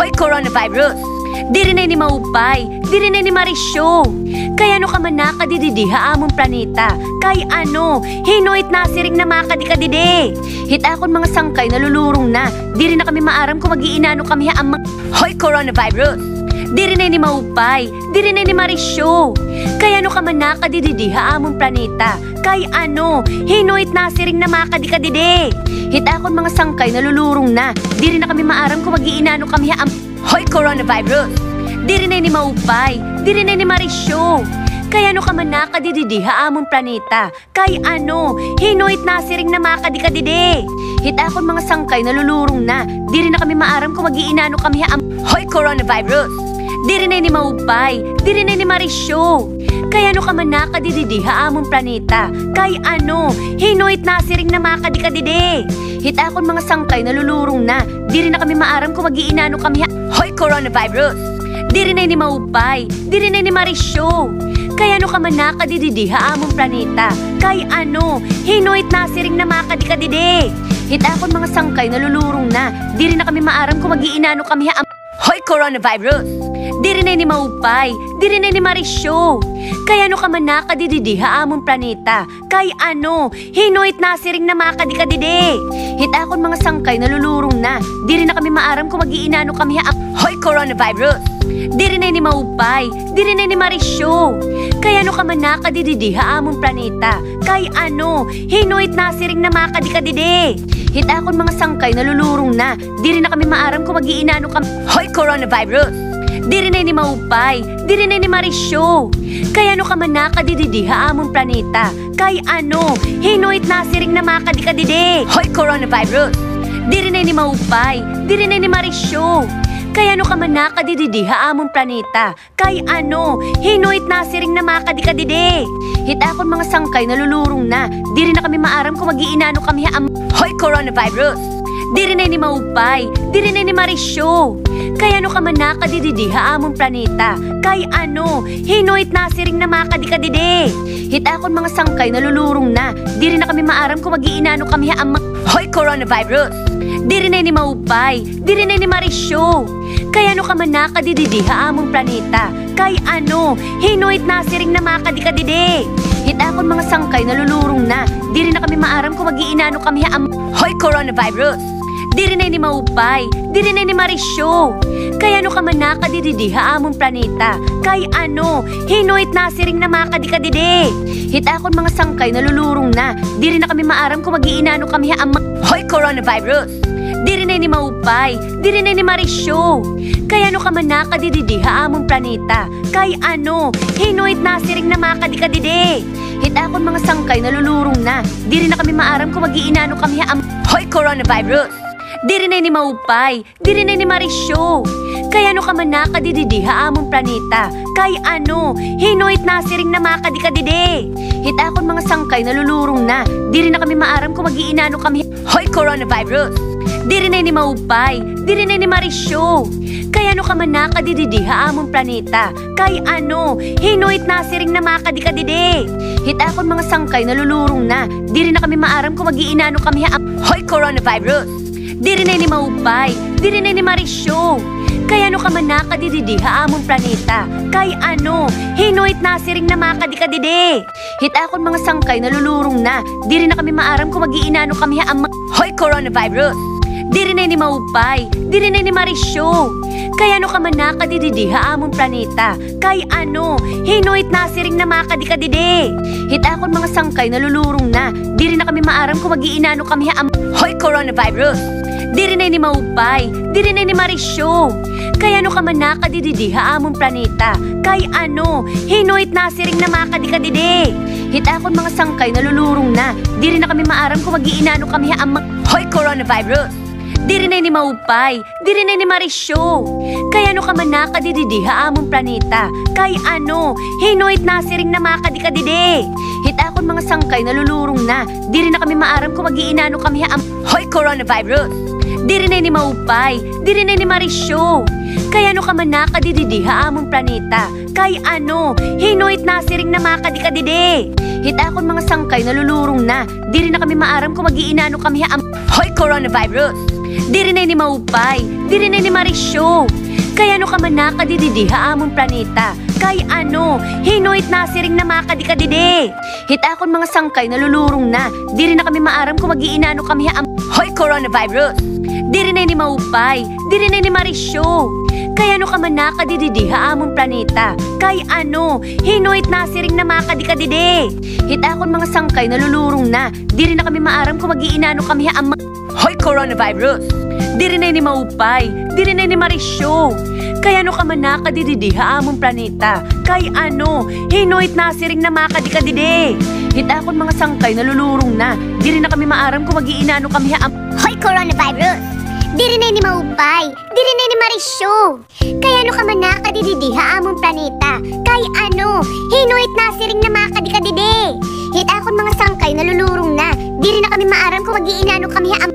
Hoy coronavirus! Di rin ni maupay, di rin ni marisyo. Kaya no ka man nakadididiha among planeta. Kay ano, hinoit nasiring na makadikadide. Hit akon mga sangkay nalulurong na. Di rin na kami maaram kung mag-iinano kami amang. Hoy coronavirus! Di rin ni maupay, di rin ni marisyo. Kaya no ka man nakadididiha among planeta. Kay ano, hinoit nasiring na makadikadide. Hit akon mga sangkay nalulurong na. Di rin na kami maaram kung mag-iinano kami amang. Hoy coronavirus! Di rin ni maupay, di rin ni marisyo. Kaya no ka man nakadididiha among planeta. Kay ano, hinoit nasiring na makadikadide. Hit akon mga sangkay nalulurong na. Di rin na kami maaram kung mag-iinano kami Hoy coronavirus! Di rin ni maupay, di rin ni marisyo. Kaya no ka man nakadididiha among planeta. Kay ano, hinoit nasiring na makadikadide. Hit akon mga sangkay nalulurong na. Di rin na kami maaram kung mag-iinano kami Hoy coronavirus! Di rin ni maupay, di rin ni marisyo. Kaya no ka man nakadididiha among planeta. Kay ano, hinoit nasiring na makadikadide. Hit akon mga sangkay nalulurong na. Di rin na kami maaram kung mag-iinano kami Hoy coronavirus! Di rin ni maupay, di rin ni marisyo. Kaya no ka man nakadididiha among planeta. Kay ano, hinoit nasiring na makadikadide. Hit akon mga sangkay nalulurong na. Di rin na kami maaram kung mag-iinano kami Hoy coronavirus! Di rin ni maupay, di rin ni marisyo. Kaya no ka man nakadididiha among planeta. Kay ano, hinoit nasiring na makadikadide. Hit akon mga sangkay nalulurong na. Di rin na kami maaram kung mag-iinano kami Hoy coronavirus! Di rin ni maupay, di rin ni marisyo. Kaya no ka man nakadididiha among planeta. Kay ano, hinoit nasiring na makadikadide. Hoy coronavirus! Di rin ni maupay, di rin ni marisyo. Kaya no ka man nakadididiha among planeta. Kay ano, hinoit nasiring na makadikadide. Hit akon mga sangkay nalulurong na. Di rin na kami maaram kung mag-iinano kami Hoy coronavirus! Di rin ni maupay, di rin ni marisyo. Kaya no ka man nakadididiha among planeta. Kay ano, hinoit nasiring na makadikadide. Hit akon mga sangkay nalulurong na. Di rin na kami maaram kung mag-iinano kami Hoy coronavirus! Di rin ni maupay, di rin ni marisyo. Kaya no ka man nakadididiha among planeta. Kay ano, hinoit nasiring na makadikadide. Hit akon mga sangkay nalulurong na. Di rin na kami maaram kung mag-iinano kami Hoy coronavirus! Di rin ni maupay, di rin ni marisyo. Kaya no ka man nakadididiha among planeta. Kay ano, hinoit nasiring na makadikadide. Hit akon mga sangkay nalulurong na. Di rin na kami maaram kung mag-iinano kami Hoy coronavirus! Di rin ni maupay, di rin ni marisyo. Kaya no ka man nakadididiha among planeta. Kay ano, hinoit nasiring na makadikadide. Hit akon mga sangkay nalulurong na. Di rin na kami maaram kung mag-iinano kami Hoy coronavirus! Di rin ni maupay, di rin ni marisyo. Kaya no ka man nakadididiha among planeta. Kay ano, hinoit nasiring na makadikadide. Hit akon mga sangkay nalulurong na. Di rin na kami maaram kung mag-iinano kami Hoy coronavirus! Di rin ni maupay, di rin ni marisyo. Kaya no ka man nakadididiha among planeta. Kay ano, hinoit nasiring na makadikadide. Hit akon mga sangkay nalulurong na. Di rin na kami maaram kung mag-iinano kami Hoy coronavirus! Di rin ni maupay, di rin ni marisyo. Kaya no ka man nakadididiha among planeta. Kay ano, hinoit nasiring na makadikadide. Hit akon mga sangkay nalulurong na. Di rin na kami maaram kung mag-iinano kami Hoy coronavirus! Di rin ni maupay, di rin ni marisyo. Kaya no ka man nakadididiha among planeta. Kay ano, hinoit nasiring na makadikadide. Hit akon mga sangkay nalulurong na. Di rin na kami maaram kung mag-iinano kami Hoy coronavirus! Di rin ni maupay, di rin ni marisyo. Kaya no ka man nakadididiha among planeta. Kay ano, hinoit nasiring na makadikadide. Hit akon mga sangkay nalulurong na. Di rin na kami maaram kung mag-iinano kami Hoy coronavirus! Di rin ni maupay, di rin ni marisyo. Kaya no ka man nakadididiha among planeta. Kay ano, hinoit nasiring na makadikadide. Hit akon mga sangkay nalulurong na. Di rin na kami maaram kung mag-iinano kami Hoy coronavirus! Di rin ni maupay, di rin ni marisyo. Kaya no ka man nakadididiha among planeta. Kay ano, hinoit nasiring na makadikadide. Hit akon mga sangkay nalulurong na. Di rin na kami maaram kung mag-iinano kami Hoy coronavirus! Di rin ni Maupay, di rin ni Marisyo. Kaya ano ka man nakadididi haamon planeta. Kay ano, hinoit nasiring na makadikadide. Hit akon mga sangkay nalulurong na. Di rin na kami maaram kung mag-iinano kami haam. Hoy coronavirus! Di rin ni Maupay, di rin ni Marisyo. Kaya ano ka man nakadididi haamon planeta. Kay ano, hinoit nasiring na makadikadide. Hit akon mga sangkay nalulurong na. Di rin na kami maaram kung mag-iinano kami haam. Hoy coronavirus! Di rin ni Maupay, di rin ni Marisyo. Kaya ano ka man nakadididi haamon planeta. Kay ano, hinoit nasiring na makadikadide. Hit akon mga sangkay nalulurong na. Di rin na kami maaram kung mag-iinano kami haam. Hoy coronavirus! Di rin ni Maupay, di rin ni Marisyo. Kaya ano ka man nakadididi haamon planeta. Kay ano, hinoit nasiring na makadikadide. Hit akon mga sangkay nalulurong na. Di rin na kami maaram kung mag-iinano kami haam.